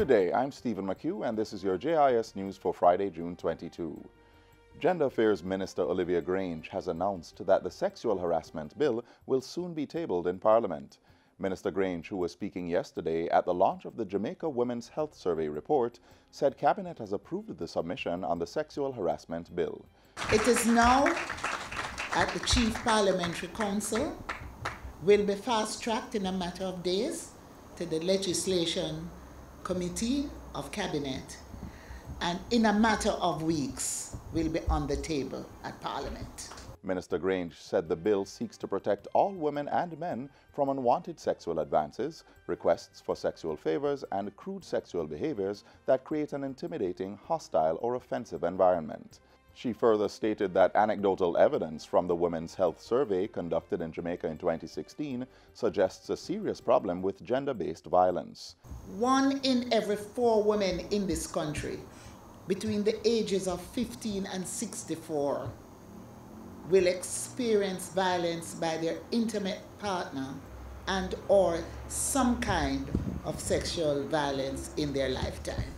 Good day, I'm Stephen McHugh, and this is your JIS News for Friday, June 22. Gender Affairs Minister Olivia Grange has announced that the Sexual Harassment Bill will soon be tabled in Parliament. Minister Grange, who was speaking yesterday at the launch of the Jamaica Women's Health Survey report, said Cabinet has approved the submission on the Sexual Harassment Bill. It is now at the Chief Parliamentary Council, will be fast-tracked in a matter of days to the Legislation Committee of Cabinet, and in a matter of weeks will be on the table at Parliament. Minister Grange said the bill seeks to protect all women and men from unwanted sexual advances, requests for sexual favors, and crude sexual behaviors that create an intimidating, hostile, or offensive environment. She further stated that anecdotal evidence from the Women's Health Survey conducted in Jamaica in 2016 suggests a serious problem with gender-based violence. 1 in every 4 women in this country between the ages of 15 and 64 will experience violence by their intimate partner and or some kind of sexual violence in their lifetime.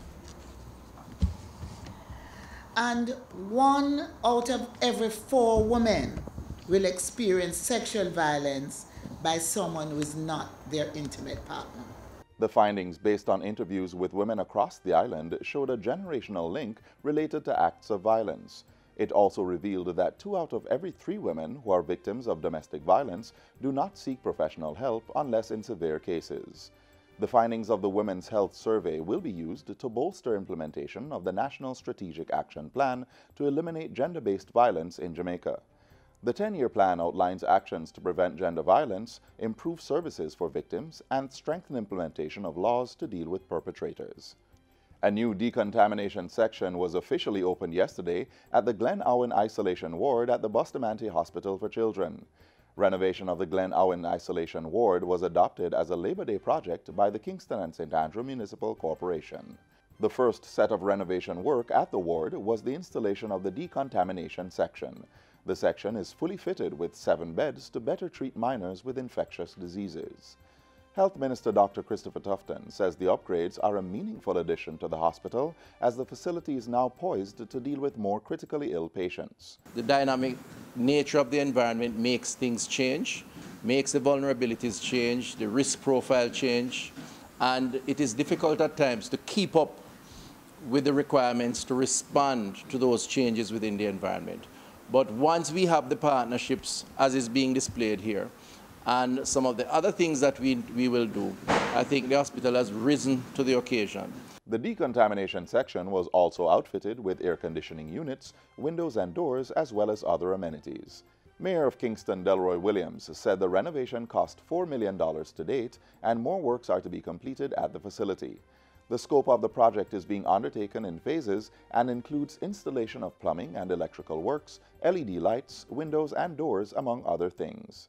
And 1 out of every 4 women will experience sexual violence by someone who is not their intimate partner. The findings, based on interviews with women across the island, showed a generational link related to acts of violence. It also revealed that 2 out of every 3 women who are victims of domestic violence do not seek professional help unless in severe cases. The findings of the Women's Health Survey will be used to bolster implementation of the National Strategic Action Plan to eliminate gender-based violence in Jamaica. The 10-year plan outlines actions to prevent gender violence, improve services for victims, and strengthen implementation of laws to deal with perpetrators. A new decontamination section was officially opened yesterday at the Glen Owen Isolation Ward at the Bustamante Hospital for Children. Renovation of the Glen Owen Isolation Ward was adopted as a Labor Day project by the Kingston and St. Andrew Municipal Corporation. The first set of renovation work at the ward was the installation of the decontamination section. The section is fully fitted with 7 beds to better treat minors with infectious diseases. Health Minister Dr. Christopher Tufton says the upgrades are a meaningful addition to the hospital as the facility is now poised to deal with more critically ill patients. The dynamic nature of the environment makes things change, makes the vulnerabilities change, the risk profile change, and it is difficult at times to keep up with the requirements to respond to those changes within the environment. But once we have the partnerships, as is being displayed here, and some of the other things that we will do, I think the hospital has risen to the occasion. The decontamination section was also outfitted with air conditioning units, windows and doors, as well as other amenities. Mayor of Kingston, Delroy Williams, said the renovation cost $4 million to date and more works are to be completed at the facility. The scope of the project is being undertaken in phases and includes installation of plumbing and electrical works, LED lights, windows and doors, among other things.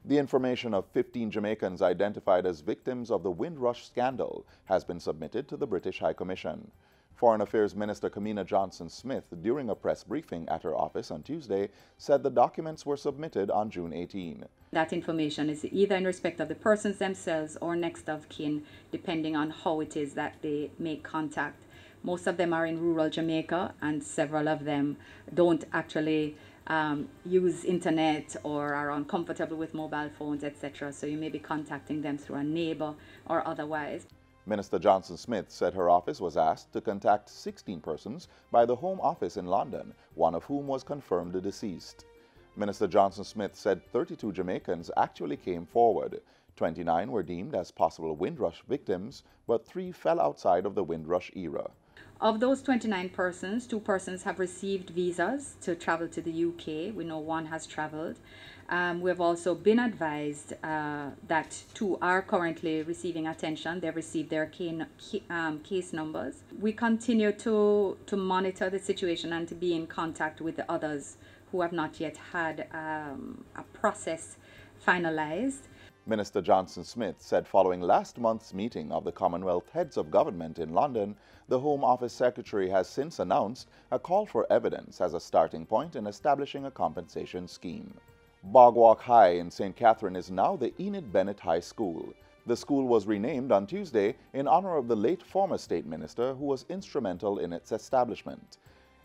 The information of 15 Jamaicans identified as victims of the Windrush scandal has been submitted to the British High Commission. Foreign Affairs Minister Kamina Johnson-Smith, during a press briefing at her office on Tuesday, said the documents were submitted on June 18. That information is either in respect of the persons themselves or next of kin, depending on how it is that they make contact. Most of them are in rural Jamaica, and several of them don't actually use internet or are uncomfortable with mobile phones, etc. So you may be contacting them through a neighbor or otherwise. Minister Johnson-Smith said her office was asked to contact 16 persons by the Home Office in London, one of whom was confirmed deceased. Minister Johnson-Smith said 32 Jamaicans actually came forward. 29 were deemed as possible Windrush victims, but 3 fell outside of the Windrush era. Of those 29 persons, 2 persons have received visas to travel to the UK. We know 1 has traveled. We have also been advised that 2 are currently receiving attention. They've received their case numbers. We continue to monitor the situation and to be in contact with the others who have not yet had a process finalized. Minister Johnson-Smith said following last month's meeting of the Commonwealth Heads of Government in London, the Home Office Secretary has since announced a call for evidence as a starting point in establishing a compensation scheme. Bogwalk High in St. Catherine is now the Enid Bennett High School. The school was renamed on Tuesday in honor of the late former state minister who was instrumental in its establishment.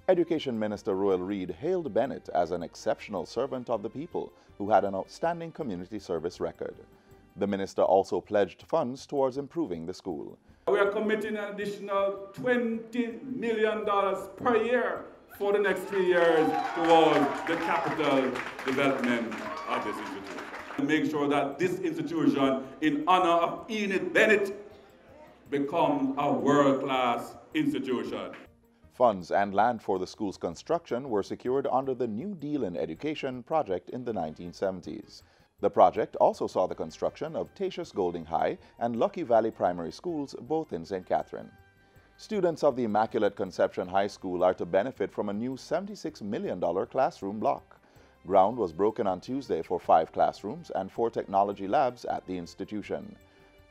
Education Minister Royal Reid hailed Bennett as an exceptional servant of the people who had an outstanding community service record. The minister also pledged funds towards improving the school. We are committing an additional $20 million per year for the next 3 years towards the capital development of this institution. Make sure that this institution, in honor of Enid Bennett, becomes a world-class institution. Funds and land for the school's construction were secured under the New Deal in Education project in the 1970s. The project also saw the construction of Tatius Golding High and Lucky Valley Primary Schools, both in St. Catherine. Students of the Immaculate Conception High School are to benefit from a new $76 million classroom block. Ground was broken on Tuesday for 5 classrooms and 4 technology labs at the institution.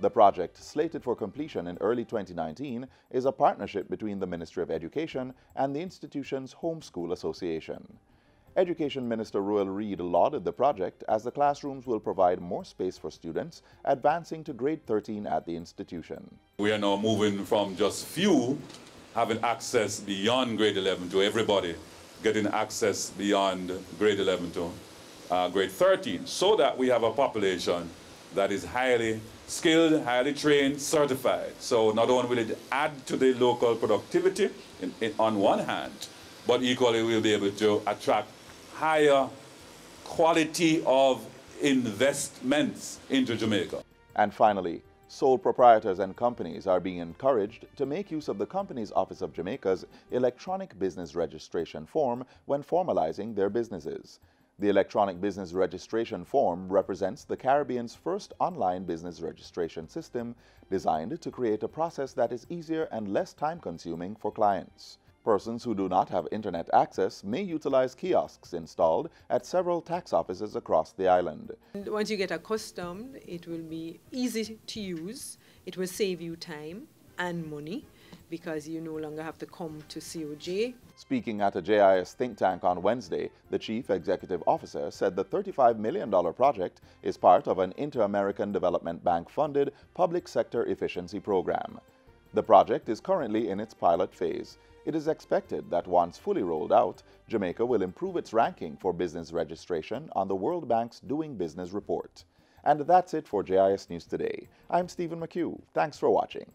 The project, slated for completion in early 2019, is a partnership between the Ministry of Education and the institution's Homeschool Association. Education Minister Royal Reid lauded the project as the classrooms will provide more space for students advancing to grade 13 at the institution. We are now moving from just few having access beyond grade 11 to everybody getting access beyond grade 11 to grade 13, so that we have a population that is highly skilled, highly trained, certified. So not only will it add to the local productivity on one hand, but equally we'll be able to attract higher quality of investments into Jamaica. And finally, sole proprietors and companies are being encouraged to make use of the Companies Office of Jamaica's electronic business registration form when formalizing their businesses. The electronic business registration form represents the Caribbean's first online business registration system designed to create a process that is easier and less time-consuming for clients. Persons who do not have internet access may utilize kiosks installed at several tax offices across the island. Once you get accustomed, it will be easy to use. It will save you time and money because you no longer have to come to COJ. Speaking at a JIS think tank on Wednesday, the chief executive officer said the $35 million project is part of an Inter-American Development Bank-funded public sector efficiency program. The project is currently in its pilot phase. It is expected that once fully rolled out, Jamaica will improve its ranking for business registration on the World Bank's Doing Business report. And that's it for JIS News Today. I'm Stephen McHugh. Thanks for watching.